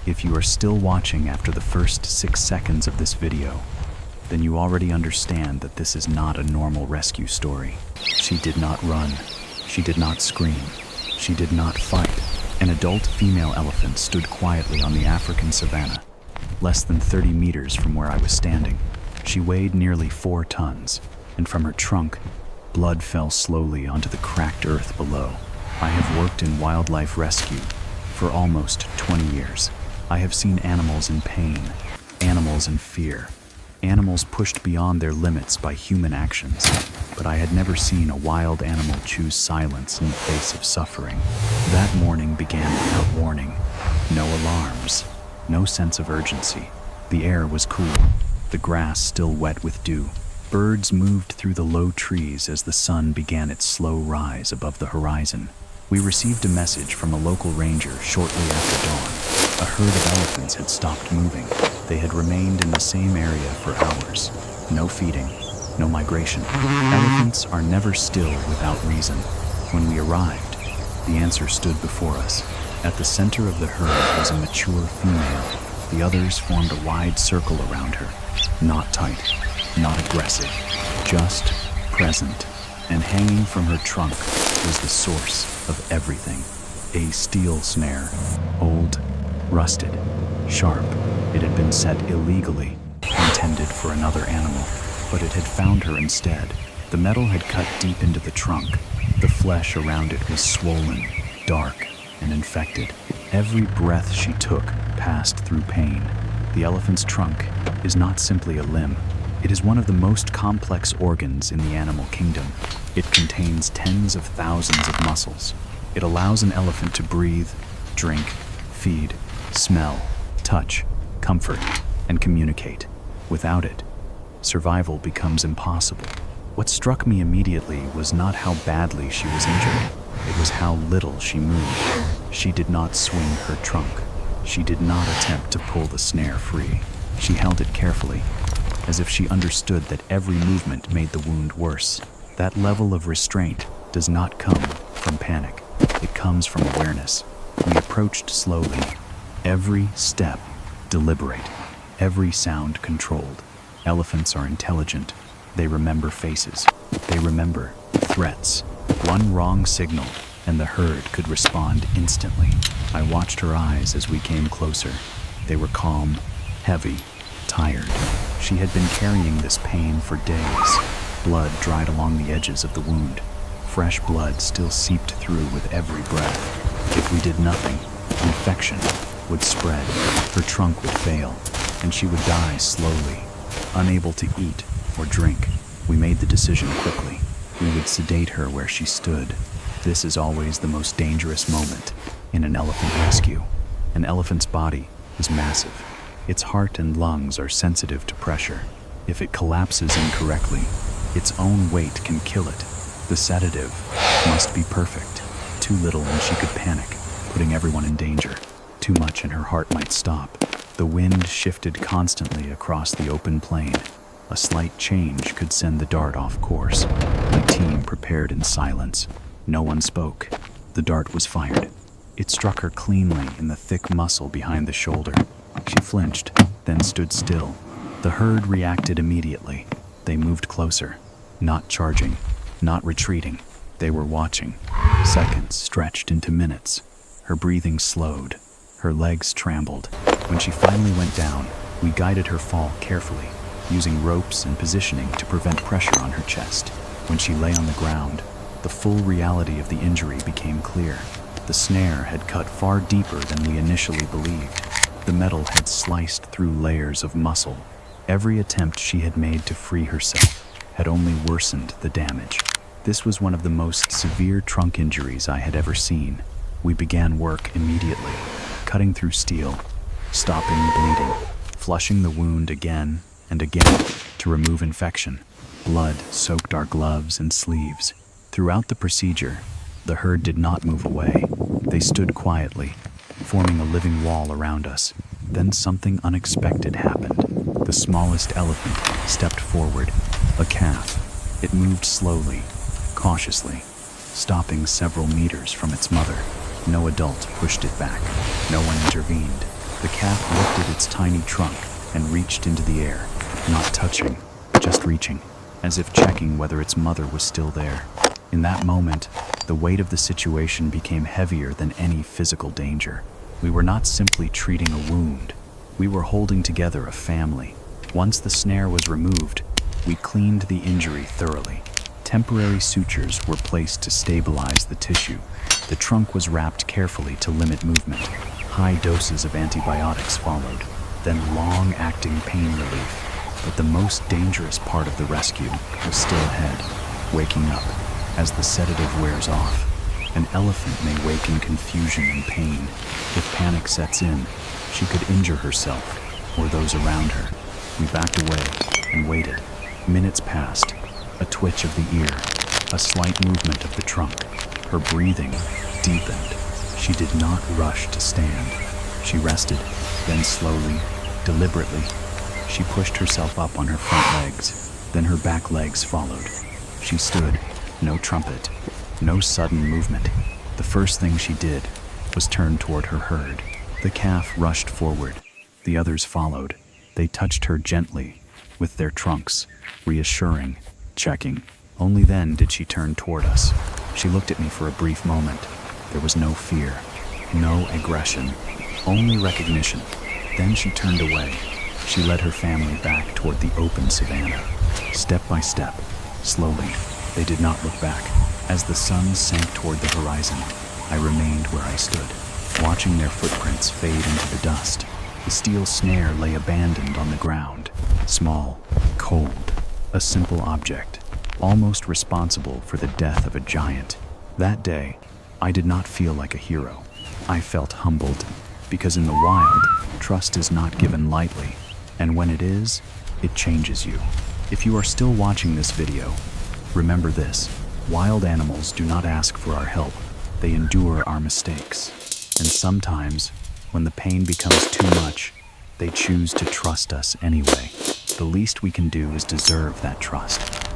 If you are still watching after the first 6 seconds of this video, then you already understand that this is not a normal rescue story. She did not run. She did not scream. She did not fight. An adult female elephant stood quietly on the African savanna, less than 30 meters from where I was standing. She weighed nearly 4 tons, and from her trunk, blood fell slowly onto the cracked earth below. I have worked in wildlife rescue for almost 20 years. I have seen animals in pain, animals in fear, animals pushed beyond their limits by human actions, but I had never seen a wild animal choose silence in the face of suffering. That morning began without warning. No alarms, no sense of urgency. The air was cool, the grass still wet with dew. Birds moved through the low trees as the sun began its slow rise above the horizon. We received a message from a local ranger shortly after dawn. A herd of elephants had stopped moving. They had remained in the same area for hours. No feeding, no migration. Elephants are never still without reason. When we arrived, the answer stood before us. At the center of the herd was a mature female. The others formed a wide circle around her. Not tight, not aggressive, just present. And hanging from her trunk was the source of everything. A steel snare, old, rusted, sharp. It had been set illegally, intended for another animal, but it had found her instead. The metal had cut deep into the trunk. The flesh around it was swollen, dark, and infected. Every breath she took passed through pain. The elephant's trunk is not simply a limb. It is one of the most complex organs in the animal kingdom. It contains tens of thousands of muscles. It allows an elephant to breathe, drink, feed, smell, touch, comfort, and communicate. Without it, survival becomes impossible. What struck me immediately was not how badly she was injured. It was how little she moved. She did not swing her trunk. She did not attempt to pull the snare free. She held it carefully, as if she understood that every movement made the wound worse. That level of restraint does not come from panic. It comes from awareness. We approached slowly, every step deliberate, every sound controlled. Elephants are intelligent. They remember faces. They remember threats. One wrong signal, and the herd could respond instantly. I watched her eyes as we came closer. They were calm, heavy, tired. She had been carrying this pain for days. Blood dried along the edges of the wound. Fresh blood still seeped through with every breath. If we did nothing, infection would spread, her trunk would fail, and she would die slowly, unable to eat or drink. We made the decision quickly. We would sedate her where she stood. This is always the most dangerous moment in an elephant rescue. An elephant's body is massive. Its heart and lungs are sensitive to pressure. If it collapses incorrectly, its own weight can kill it. The sedative must be perfect. Too little and she could panic, putting everyone in danger. Too much and her heart might stop. The wind shifted constantly across the open plain. A slight change could send the dart off course. My team prepared in silence. No one spoke. The dart was fired. It struck her cleanly in the thick muscle behind the shoulder. She flinched, then stood still. The herd reacted immediately. They moved closer, not charging, not retreating. They were watching. Seconds stretched into minutes. Her breathing slowed. Her legs trembled. When she finally went down, we guided her fall carefully, using ropes and positioning to prevent pressure on her chest. When she lay on the ground, the full reality of the injury became clear. The snare had cut far deeper than we initially believed. The metal had sliced through layers of muscle. Every attempt she had made to free herself had only worsened the damage. This was one of the most severe trunk injuries I had ever seen. We began work immediately, cutting through steel, stopping the bleeding, flushing the wound again and again to remove infection. Blood soaked our gloves and sleeves. Throughout the procedure, the herd did not move away. They stood quietly, forming a living wall around us. Then something unexpected happened. The smallest elephant stepped forward, a calf. It moved slowly, cautiously, stopping several meters from its mother. No adult pushed it back. No one intervened. The calf lifted its tiny trunk and reached into the air, not touching, just reaching, as if checking whether its mother was still there. In that moment, the weight of the situation became heavier than any physical danger. We were not simply treating a wound. We were holding together a family. Once the snare was removed, we cleaned the injury thoroughly. Temporary sutures were placed to stabilize the tissue. The trunk was wrapped carefully to limit movement. High doses of antibiotics followed, then long-acting pain relief. But the most dangerous part of the rescue was still ahead, waking up. As the sedative wears off, an elephant may wake in confusion and pain. If panic sets in, she could injure herself or those around her. We backed away and waited. Minutes passed, a twitch of the ear, a slight movement of the trunk. Her breathing deepened. She did not rush to stand. She rested, then slowly, deliberately, she pushed herself up on her front legs, then her back legs followed. She stood. No trumpet, no sudden movement. The first thing she did was turn toward her herd. The calf rushed forward. The others followed. They touched her gently with their trunks, reassuring, checking. Only then did she turn toward us. She looked at me for a brief moment. There was no fear, no aggression, only recognition. Then she turned away. She led her family back toward the open savanna. Step by step, slowly. They did not look back. As the sun sank toward the horizon, I remained where I stood, watching their footprints fade into the dust. The steel snare lay abandoned on the ground, small, cold, a simple object, almost responsible for the death of a giant. That day, I did not feel like a hero. I felt humbled, because in the wild, trust is not given lightly, and when it is, it changes you. If you are still watching this video, remember this: wild animals do not ask for our help, they endure our mistakes. And sometimes, when the pain becomes too much, they choose to trust us anyway. The least we can do is deserve that trust.